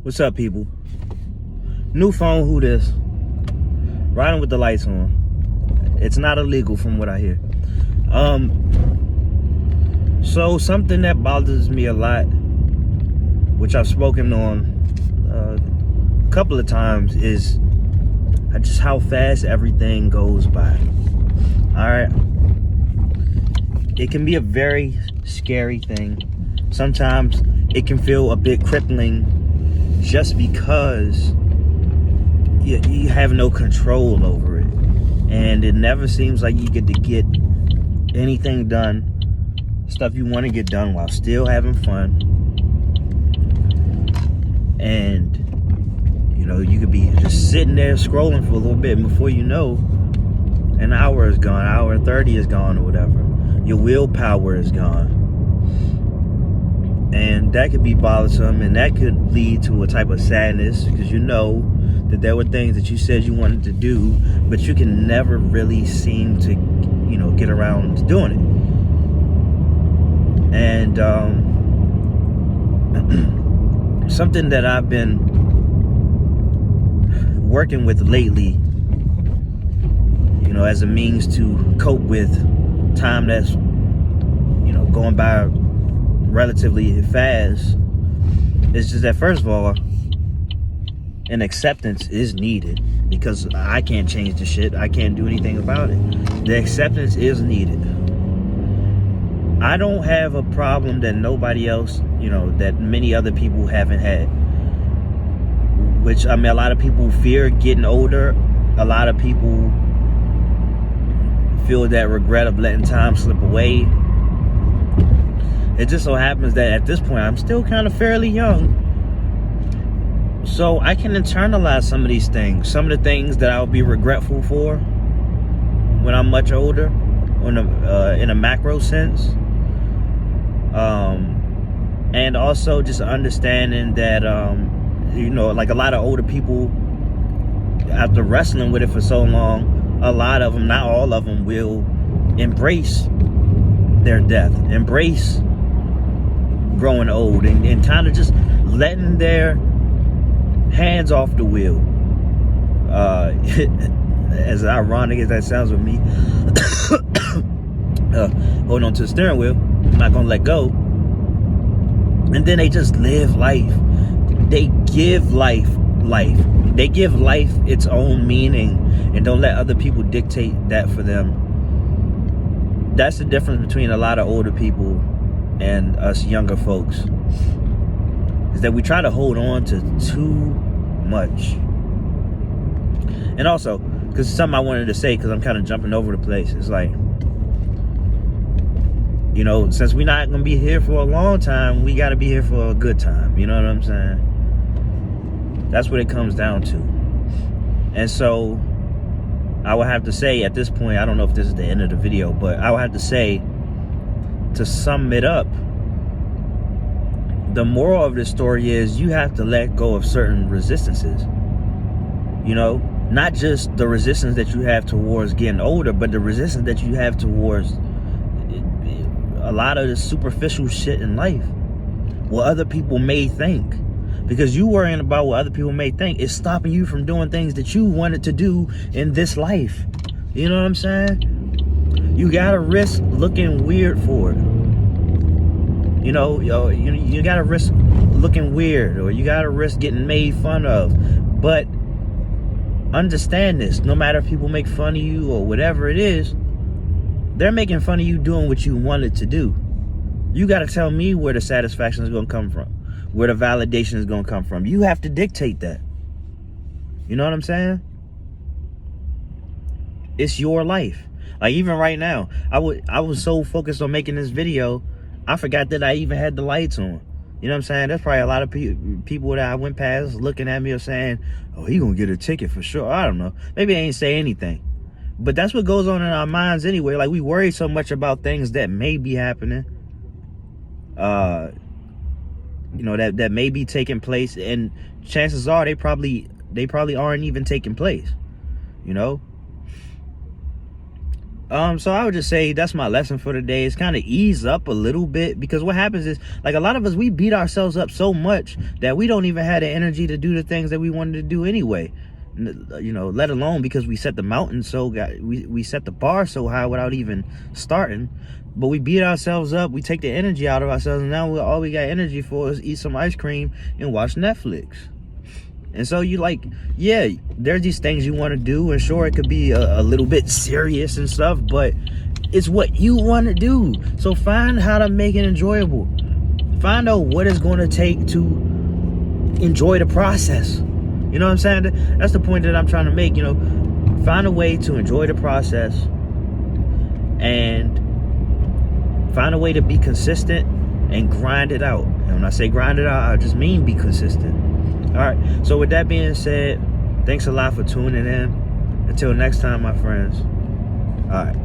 What's up, people? New phone, who this? Riding with the lights on. It's not illegal from what I hear. So something that bothers me a lot, which I've spoken on a couple of times, is just how fast everything goes by. Alright? It can be a very scary thing. Sometimes it can feel a bit crippling just because you have no control over it. And it never seems like you get to get anything done, stuff you want to get done while still having fun. And, you could be just sitting there scrolling for a little bit, and before you know, an hour is gone, hour and 30 is gone or whatever. Your willpower is gone. And that could be bothersome, and that could lead to a type of sadness, because you know that there were things that you said you wanted to do, but you can never really seem to, get around to doing it. And something that I've been working with lately, as a means to cope with time that's, going by relatively fast, it's just that, first of all, an acceptance is needed, because I can't change the shit. I can't do anything about it. The acceptance is needed. I don't have a problem that nobody else, that many other people haven't had, which, a lot of people fear getting older. A lot of people feel that regret of letting time slip away. It just so happens that at this point, I'm still kind of fairly young. So I can internalize some of these things. Some of the things that I'll be regretful for when I'm much older, in a macro sense. And also just understanding that, like a lot of older people, after wrestling with it for so long, a lot of them, not all of them, will embrace their death, embrace growing old, and kind of just letting their hands off the wheel. As ironic as that sounds with me, holding on to the steering wheel, I'm not gonna let go. And then they just live life. They give life. They give life its own meaning, and don't let other people dictate that for them. That's the difference between a lot of older people and us younger folks, is that we try to hold on to too much. And also, because it's something I wanted to say, because I'm kind of jumping over the place, it's like, since we're not going to be here for a long time, we got to be here for a good time. You know what I'm saying? That's what it comes down to. And so I would have to say at this point, I don't know if this is the end of the video, but I would have to say, to sum it up, the moral of this story is you have to let go of certain resistances. Not just the resistance that you have towards getting older, but the resistance that you have towards a lot of the superficial shit in life, what other people may think. Because you worrying about what other people may think is stopping you from doing things that you wanted to do in this life. You know what I'm saying? You gotta risk looking weird for it. You gotta risk looking weird, or you gotta risk getting made fun of. But understand this: no matter if people make fun of you or whatever it is, they're making fun of you doing what you wanted to do. You gotta tell me where the satisfaction is gonna come from, where the validation is gonna come from. You have to dictate that. You know what I'm saying? It's your life. Like, even right now, I was so focused on making this video, I forgot that I even had the lights on. You know what I'm saying? There's probably a lot of people that I went past looking at me or saying, oh, he gonna get a ticket for sure. I don't know. Maybe they ain't say anything. But that's what goes on in our minds anyway. Like, we worry so much about things that may be happening. That may be taking place, and chances are they probably aren't even taking place. So I would just say that's my lesson for the day. Is kind of ease up a little bit, because what happens is, like, a lot of us, we beat ourselves up so much that we don't even have the energy to do the things that we wanted to do anyway. You know, let alone because we set the mountain we set the bar so high without even starting. But we beat ourselves up, we take the energy out of ourselves, and now all we got energy for is eat some ice cream and watch Netflix. And so you, like, yeah, there's these things you want to do, and sure, it could be a little bit serious and stuff, but it's what you want to do. So find how to make it enjoyable. Find out what it's going to take to enjoy the process. You know what I'm saying? That's the point that I'm trying to make. You know, find a way to enjoy the process, and find a way to be consistent and grind it out. And when I say grind it out, I just mean be consistent. All right. So with that being said, thanks a lot for tuning in. Until next time, my friends. All right.